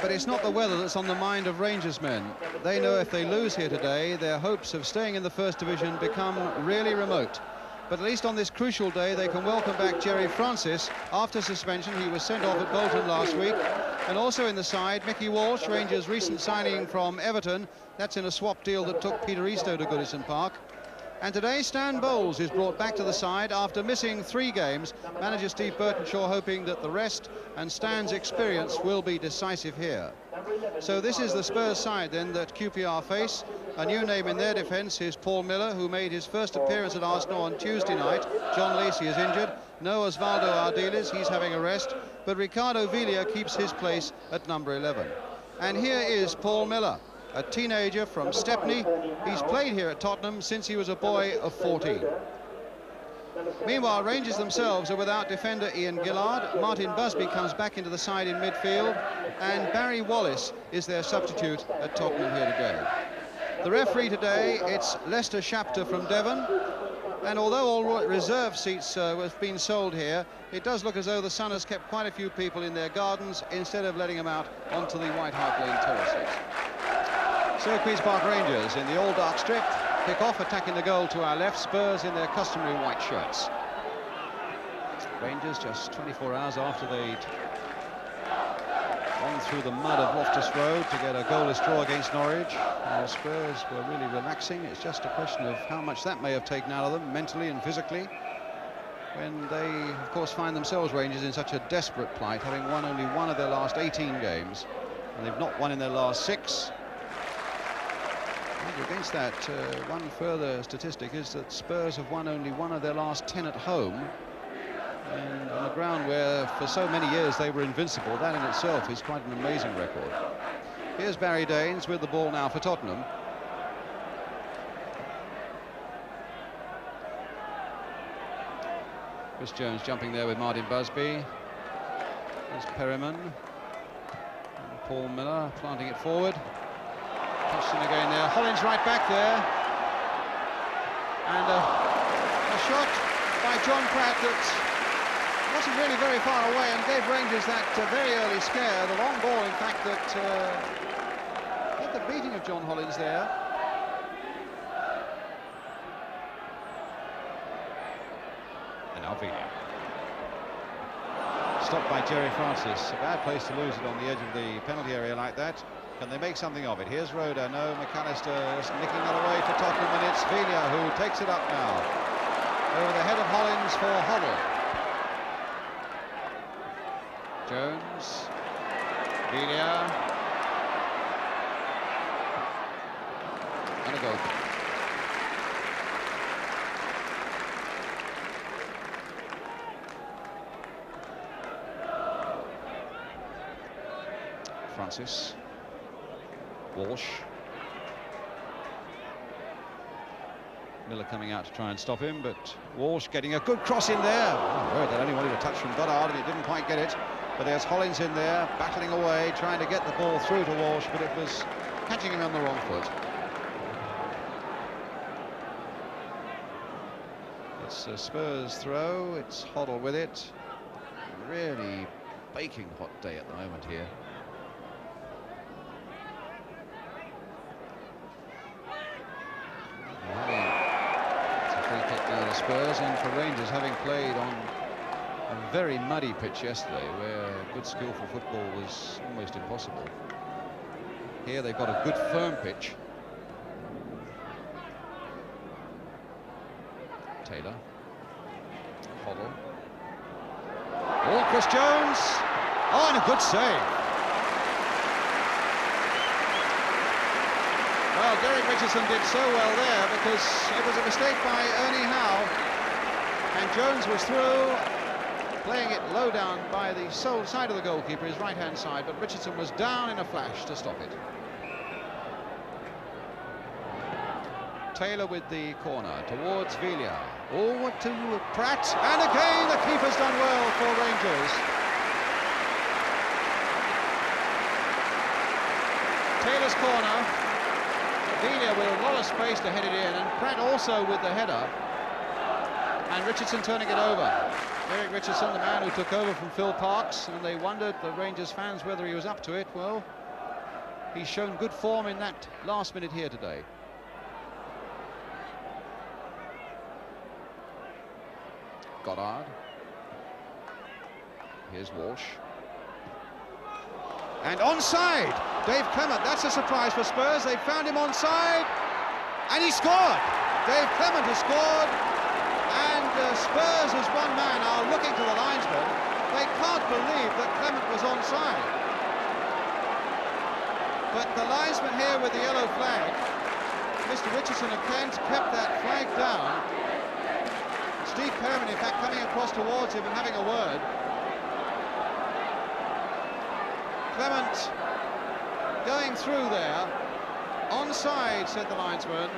But it's not the weather that's on the mind of Rangers men. They know if they lose here today, their hopes of staying in the First Division become really remote. But at least on this crucial day, they can welcome back Gerry Francis after suspension. He was sent off at Bolton last week. And also in the side, Mickey Walsh, Rangers' recent signing from Everton. That's in a swap deal that took Peter Eastoe to Goodison Park. And today, Stan Bowles is brought back to the side after missing 3 games. Manager Steve Burtonshaw hoping that the rest and Stan's experience will be decisive here. So this is the Spurs side then that QPR face. A new name in their defence is Paul Miller, who made his first appearance at Arsenal on Tuesday night. John Lacey is injured. No Osvaldo Ardiles, he's having a rest. But Ricardo Villa keeps his place at number 11. And here is Paul Miller, a teenager from Stepney. He's played here at Tottenham since he was a boy of 14. Meanwhile, Rangers themselves are without defender Ian Gillard. Martin Busby comes back into the side in midfield, and Barry Wallace is their substitute at Tottenham here today. The referee today, it's Lester Shapter from Devon, and although all reserve seats have been sold here, it does look as though the Sun has kept quite a few people in their gardens instead of letting them out onto the White Hart Lane terraces. So Queen's Park Rangers in the old dark strip, kick off, attacking the goal to our left, Spurs in their customary white shirts. Rangers just 24 hours after they'd gone through the mud of Loftus Road to get a goalless draw against Norwich. And the Spurs were really relaxing. It's just a question of how much that may have taken out of them mentally and physically when they, of course, find themselves, Rangers, in such a desperate plight, having won only 1 of their last 18 games, and they've not won in their last 6. And against that, one further statistic is that Spurs have won only 1 of their last 10 at home, and on a ground where for so many years they were invincible. That in itself is quite an amazing record. Here's Barry Daines with the ball now for Tottenham. Chris Jones jumping there with Martin Busby. There's Perryman. And Paul Miller planting it forward. Touched in again there. Hollins right back there. And a shot by John Pratt that wasn't really very far away and gave Rangers that very early scare. The long ball, in fact, that had the beating of John Hollins there. And now Villa. Stopped by Gerry Francis. A bad place to lose it on the edge of the penalty area like that. Can they make something of it? Here's Roda. No, McAllister nicking that away for Tottenham, and it's Villa who takes it up now. Over the head of Hollins for Hoddle. Jones. Villa. And a goal. Francis. Walsh. Miller coming out to try and stop him, but Walsh getting a good cross in there. Oh, that only wanted a touch from Goddard and it didn't quite get it. But there's Hollins in there, battling away, trying to get the ball through to Walsh, but it was catching him on the wrong foot. It's a Spurs throw, it's Hoddle with it. Really baking hot day at the moment here. Spurs, and for Rangers, having played on a very muddy pitch yesterday where good skillful football was almost impossible. Here they've got a good firm pitch. Taylor. Hoddle. Oh, Chris Jones! Oh, and a good save. Well, Derek Richardson did so well there because it was a mistake by Ernie Howe, and Jones was through, playing it low down by the sole side of the goalkeeper, his right-hand side, but Richardson was down in a flash to stop it. Taylor with the corner towards Villa. Forward to Pratt, and again the keeper's done well for Rangers. Taylor's corner. Villa with a lot of space to head it in, and Pratt also with the header, and Richardson turning it over. Derek Richardson, the man who took over from Phil Parkes, and they wondered, the Rangers fans, whether he was up to it. Well, he's shown good form in that last minute here today. Goddard. Here's Walsh. And onside, Dave Clement. That's a surprise for Spurs. They found him onside, and he scored. Dave Clement has scored, and Spurs as one man are looking to the linesman. They can't believe that Clement was onside. But the linesman here with the yellow flag, Mr. Richardson of Kent, kept that flag down. Steve Perriman, in fact, coming across towards him and having a word. Clement going through there, onside, said the linesman,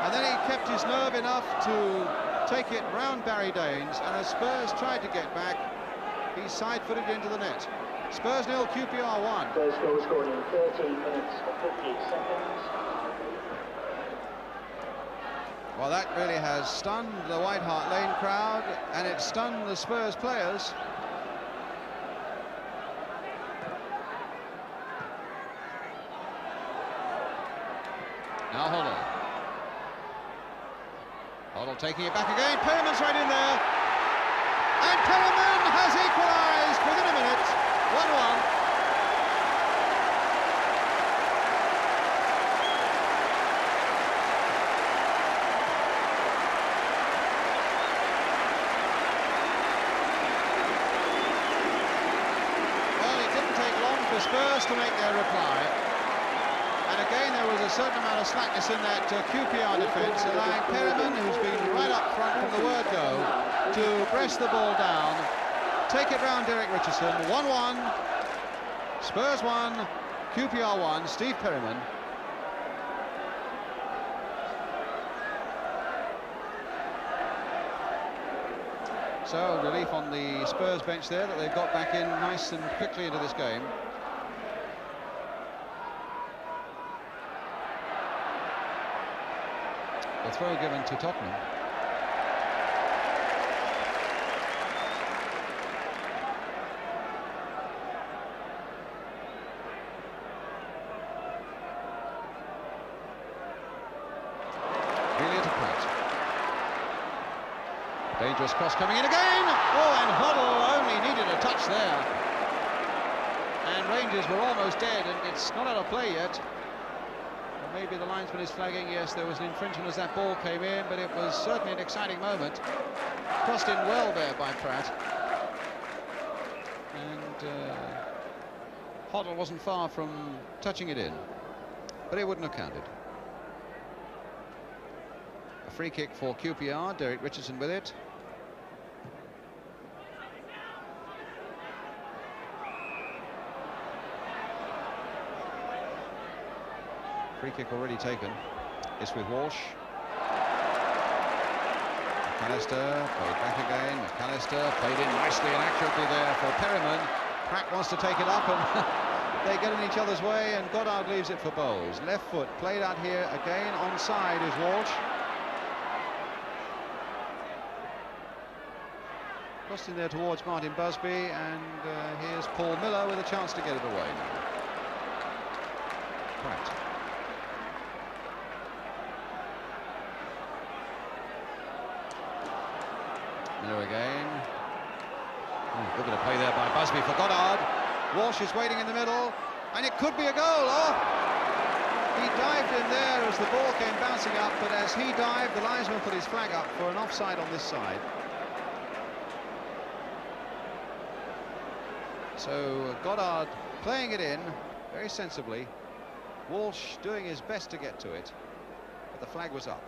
and then he kept his nerve enough to take it round Barry Daines, and as Spurs tried to get back, he side-footed into the net. Spurs 0, QPR 1. Spurs goal scored in 13 minutes and 58 seconds. Well, that really has stunned the White Hart Lane crowd, and it's stunned the Spurs players. Now Hoddle. Hoddle taking it back again. Perriman's right in there. And Perriman has equalised within a minute. 1-1. Spurs to make their reply, and again there was a certain amount of slackness in that QPR defence, allowing Perriman, who's been right up front from the word go, to press the ball down, take it round Derek Richardson. 1-1, Spurs 1, QPR 1, Steve Perriman. So relief on the Spurs bench there that they've got back in nice and quickly into this game. The throw given to Tottenham. Really to Pratt. Dangerous cross coming in again. Oh, and Hoddle only needed a touch there. And Rangers were almost dead, and it's not out of play yet. Maybe the linesman is flagging, yes, there was an infringement as that ball came in, but it was certainly an exciting moment. Crossed in well there by Pratt. And Hoddle wasn't far from touching it in, but it wouldn't have counted. A free kick for QPR, Derek Richardson with it. Free kick already taken. It's with Walsh. McAllister played back again. McAllister played in nicely and accurately there for Perriman. Pratt wants to take it up, and they get in each other's way, and Goddard leaves it for Bowles. Left foot played out here again. Onside is Walsh. Crossed in there towards Martin Busby, and here's Paul Miller with a chance to get it away now. Pratt. Miller again. Oh, good bit of play there by Busby for Goddard. Walsh is waiting in the middle, and it could be a goal. Oh! He dived in there as the ball came bouncing up, but as he dived, the linesman put his flag up for an offside on this side. So Goddard playing it in very sensibly. Walsh doing his best to get to it, but the flag was up.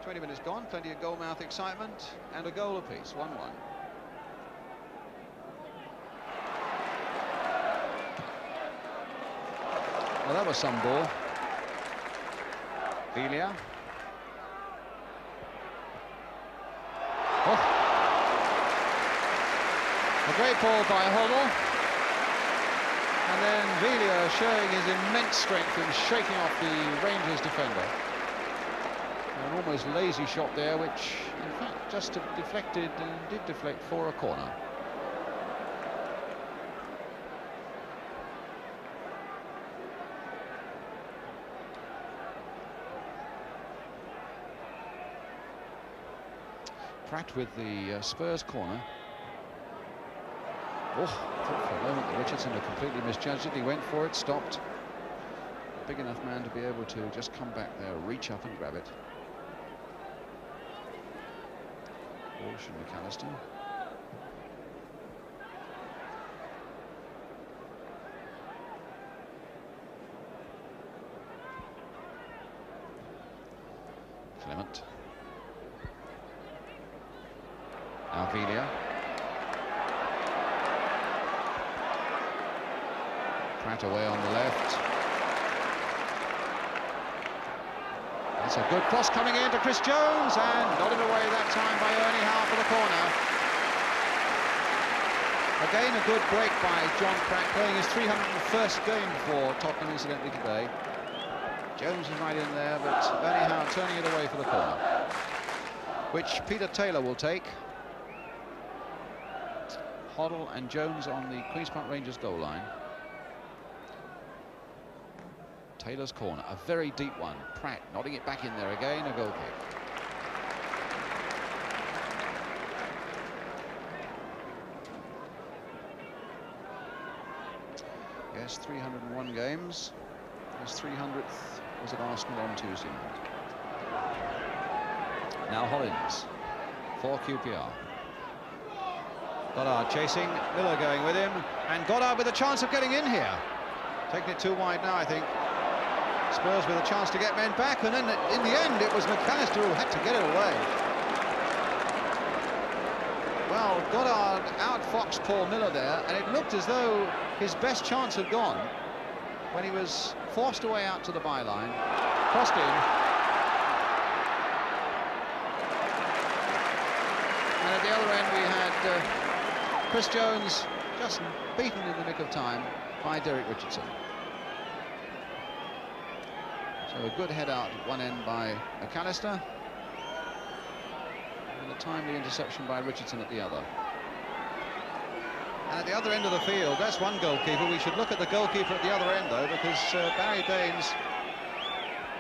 20 minutes gone, plenty of goal-mouth excitement, and a goal apiece, 1-1. Well, that was some ball. Delia. Oh. A great ball by Hoddle. And then Delia showing his immense strength in shaking off the Rangers defender. An almost lazy shot there, which in fact just deflected and did deflect for a corner. Pratt with the Spurs corner. Oh, I thought for a moment that Richardson had completely misjudged it. He went for it, stopped. Big enough man to be able to just come back there, reach up and grab it. Walsh and McAllister. Clement. Alvelia. Pratt away on the left. That's a good cross coming in to Chris Jones, and nodded away that time by Ernie Howe for the corner. Again, a good break by John Pratt, playing his 301st game for Tottenham, incidentally, today. Jones is right in there, but Ernie Howe turning it away for the corner, which Peter Taylor will take. Hoddle and Jones on the Queen's Park Rangers goal line. Taylor's corner, a very deep one. Pratt nodding it back in there again, a goal kick. Yes, 301 games. His 300th was at Arsenal on Tuesday night. Now Hollins for QPR. Goddard chasing, Miller going with him, and Goddard with a chance of getting in here. Taking it too wide now, I think. Spurs with a chance to get men back, and then in the end it was McAllister who had to get it away. Well, Goddard outfoxed Paul Miller there, and it looked as though his best chance had gone when he was forced away out to the byline, crossed in, and at the other end we had Chris Jones just beaten in the nick of time by Derek Richardson. So a good head out at one end by McAllister, and a timely interception by Richardson at the other. And at the other end of the field, that's one goalkeeper. We should look at the goalkeeper at the other end, though, because Barry Daines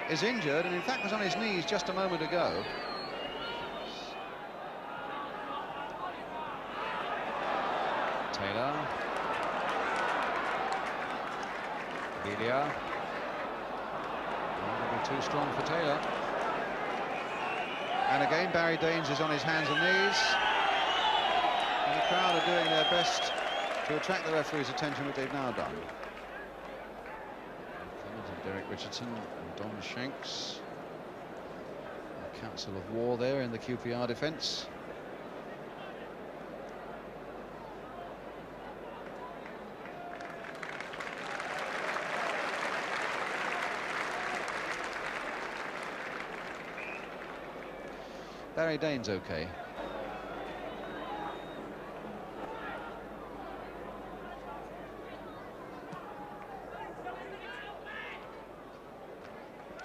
is injured, and in fact was on his knees just a moment ago. Taylor. Belia. Too strong for Taylor. And again Barry Daines is on his hands and knees, and the crowd are doing their best to attract the referee's attention, which they've now done. Clement and Derek Richardson and Don Shanks. A council of war there in the QPR defence. Barry Daines okay.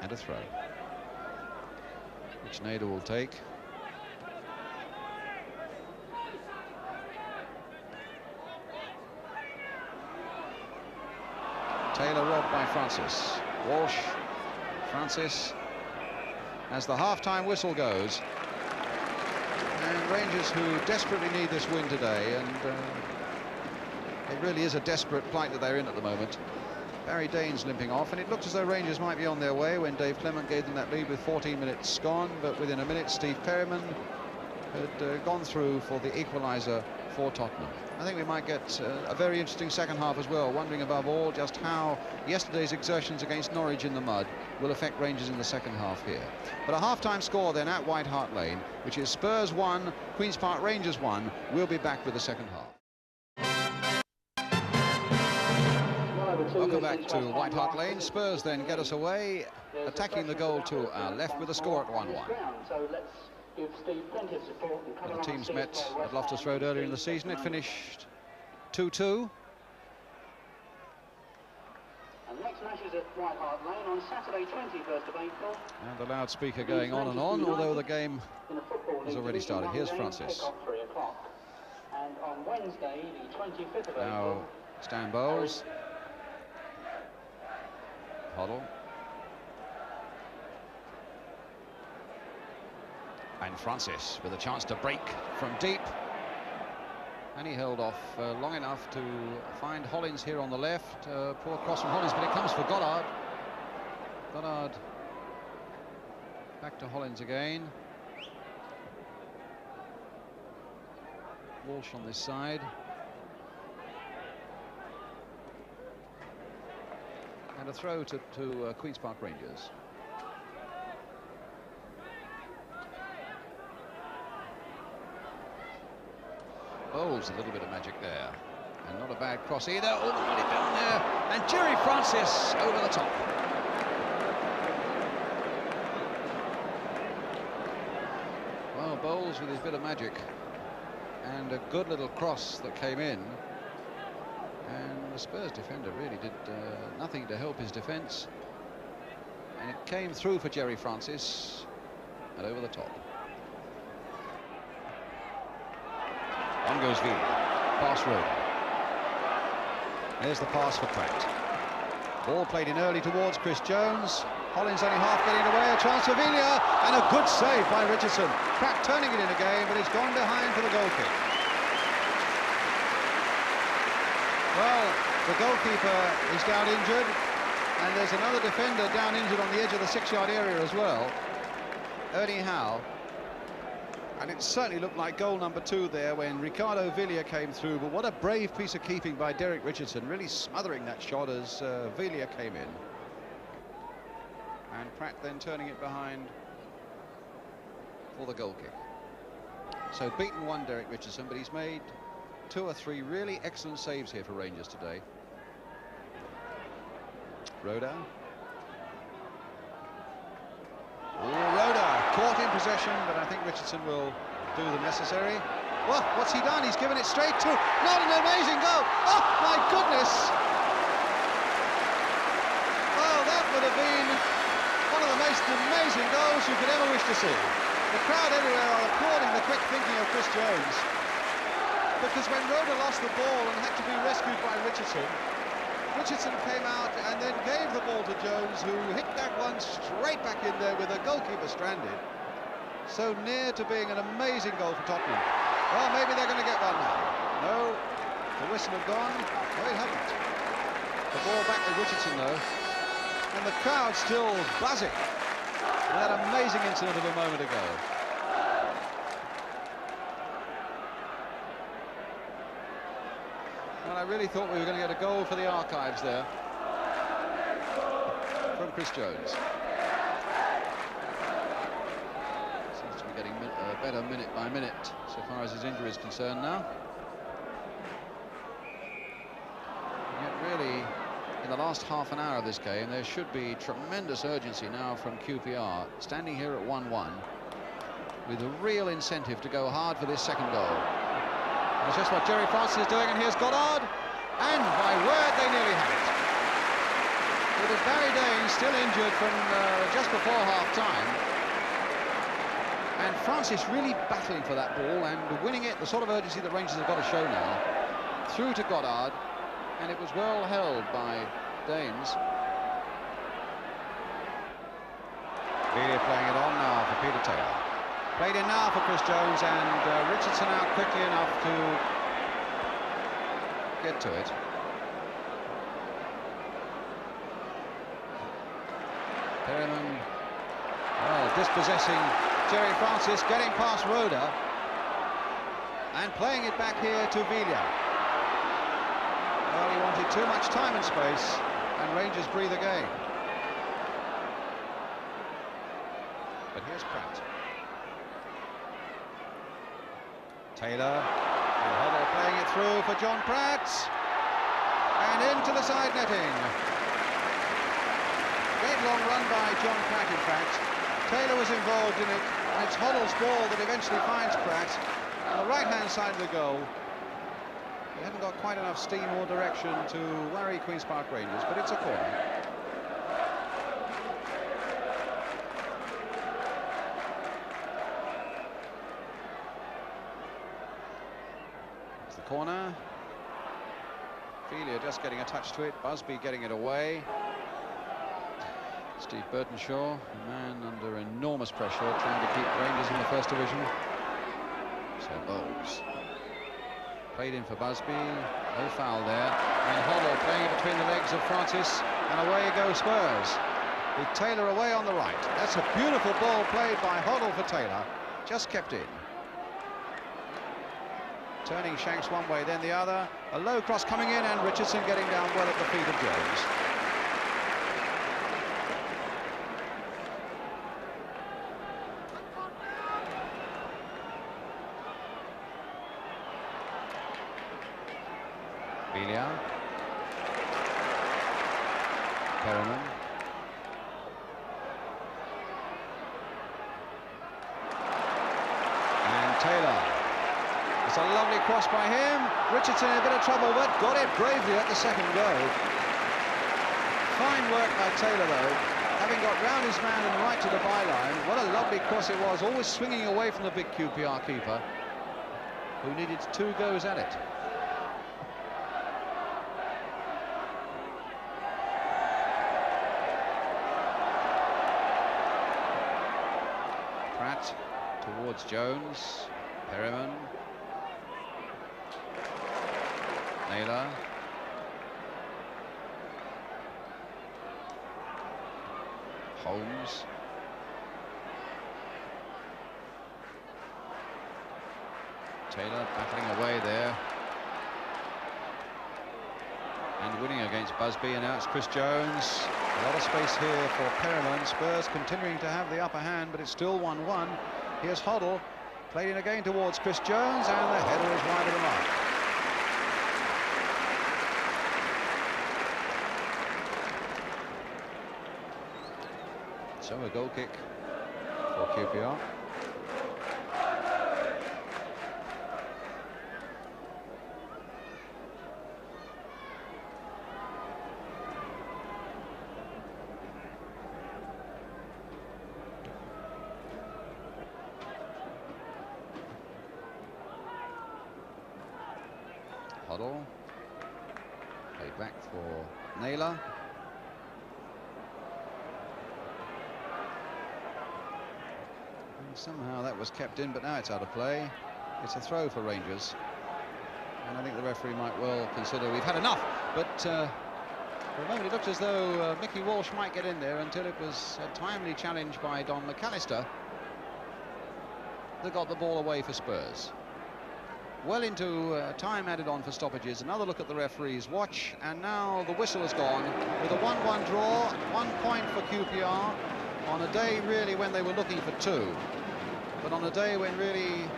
And a throw, which Nader will take. Taylor robbed by Francis. Walsh, Francis, as the half-time whistle goes. And Rangers, who desperately need this win today, and it really is a desperate plight that they're in at the moment. Barry Daines limping off, and it looked as though Rangers might be on their way when Dave Clement gave them that lead with 14 minutes gone, but within a minute Steve Perryman had gone through for the equaliser for Tottenham. I think we might get a very interesting second half as well, wondering above all just how yesterday's exertions against Norwich in the mud will affect Rangers in the second half here. But a half-time score then at White Hart Lane, which is Spurs 1, Queen's Park Rangers 1. We'll be back with the second half. Welcome back to White Hart Lane. Spurs then get us away, attacking the goal to our left with a score at 1-1. The teams met at Loftus Road earlier in the season. It finished 2-2. smashes at White Hart Lane on Saturday 21st of April. And the loudspeaker going on and on, although the game has already started. Here's Francis. 3 o'clock. And on Wednesday, the 25th of Now, April... Stan Bowles. Hoddle. And Francis with a chance to break from deep. And he held off long enough to find Hollins here on the left. Poor cross from Hollins, but it comes for Goddard. Goddard back to Hollins again. Walsh on this side. And a throw to Queen's Park Rangers. Bowles, a little bit of magic there. And not a bad cross either. Oh, got it down there. And Jerry Francis over the top. Well, Bowles with his bit of magic. And a good little cross that came in. And the Spurs defender really did nothing to help his defence. And it came through for Jerry Francis. And over the top. On goes Villa. Pass road. There's the pass for Pratt. Ball played in early towards Chris Jones. Hollins only half getting away. A chance for Villa. And a good save by Richardson. Pratt turning it in again, but it's gone behind for the goal kick. Well, the goalkeeper is down injured. And there's another defender down injured on the edge of the 6-yard area as well. Ernie Howe. And it certainly looked like goal number 2 there when Ricardo Villa came through. But what a brave piece of keeping by Derek Richardson, really smothering that shot as Villa came in. And Pratt then turning it behind for the goal kick. So beaten one, Derek Richardson, but he's made 2 or 3 really excellent saves here for Rangers today. Roda. Roda caught in possession, but I think Richardson will do the necessary. Well, what's he done? He's given it straight to... Not an amazing goal! Oh, my goodness! Well, that would have been one of the most amazing goals you could ever wish to see. The crowd everywhere are applauding the quick thinking of Chris Jones. Because when Roda lost the ball and had to be rescued by Richardson, Richardson came out and then gave the ball to Jones, who hit that one straight back in there with the goalkeeper stranded. So near to being an amazing goal for Tottenham. Well, maybe they're going to get one now. No, the whistle had gone. No, it hadn't. The ball back to Richardson, though. And the crowd still buzzing with that amazing incident of a moment ago. Well, I really thought we were going to get a goal for the archives there from Chris Jones. Seems to be getting better minute by minute so far as his injury is concerned now. And yet really, in the last half an hour of this game, there should be tremendous urgency now from QPR, standing here at 1-1, with a real incentive to go hard for this second goal. That's just what Jerry Francis is doing, and here's Goddard, and my word, they nearly had it. With Barry Dane still injured from just before half-time, and Francis really battling for that ball and winning it, the sort of urgency that Rangers have got to show now. Through to Goddard, and it was well held by Danes. Villa playing it on now for Peter Taylor. Played in now for Chris Jones, and Richardson out quickly enough to get to it. Perryman, well, dispossessing Jerry Francis, getting past Roda, and playing it back here to Villa. Well, he wanted too much time and space, and Rangers breathe again. But here's Pratt. Taylor, and Hoddle playing it through for John Pratt, and into the side netting. Great long run by John Pratt, in fact. Taylor was involved in it, and it's Hoddle's ball that eventually finds Pratt on the right-hand side of the goal. They haven't got quite enough steam or direction to worry Queen's Park Rangers, but it's a corner. corner. Ophelia just getting a touch to it. Busby getting it away. Steve Burtonshaw, a man under enormous pressure, trying to keep Rangers in the First Division. So Bowles played in for Busby. No foul there. And Hoddle playing between the legs of Francis, and away goes Spurs, with Taylor away on the right. That's a beautiful ball played by Hoddle for Taylor, just kept in. Turning Shanks one way, then the other. A low cross coming in, and Richardson getting down well at the feet of Jones. Belia. Perriman. And Taylor. It's a lovely cross by him. Richardson in a bit of trouble, but got it bravely at the second go. Fine work by Taylor, though. Having got round his man and right to the byline. What a lovely cross it was, always swinging away from the big QPR keeper, who needed 2 goes at it. Pratt towards Jones. Perriman. Naylor. Holmes. Taylor battling away there. And winning against Busby, and now it's Chris Jones. A lot of space here for Perriman. Spurs continuing to have the upper hand, but it's still 1-1. Here's Hoddle, played in again towards Chris Jones, and the header is wide of the mark. So a goal kick for QPR. Hoddle, played back for Naylor. Somehow that was kept in, but now it's out of play. It's a throw for Rangers, and I think the referee might well consider we've had enough. But for a moment it looked as though Mickey Walsh might get in there, until it was a timely challenge by Don McAllister that got the ball away for Spurs. Well into time added on for stoppages. Another look at the referee's watch, and now the whistle has gone with a 1-1 draw. 1 point for QPR on a day really when they were looking for 2. But on a day when really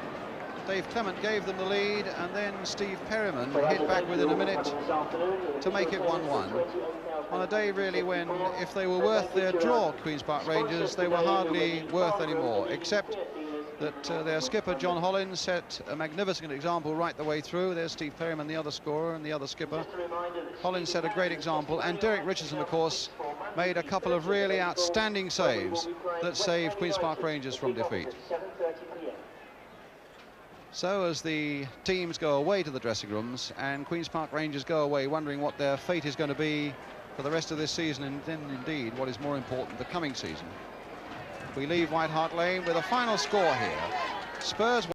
Dave Clement gave them the lead, and then Steve Perriman hit back within a minute to make it 1-1. On a day really when, if they were worth their draw, Queen's Park Rangers, they were hardly worth any more, except that their skipper John Hollins set a magnificent example right the way through. There's Steve Perriman, the other scorer, and the other skipper. Hollins set a great example, and Derek Richardson, of course, made a couple of really outstanding saves that saved Queen's Park Rangers from defeat. So as the teams go away to the dressing rooms, and Queen's Park Rangers go away wondering what their fate is going to be for the rest of this season, and then indeed what is more important, the coming season, we leave White Hart Lane with a final score here. Spurs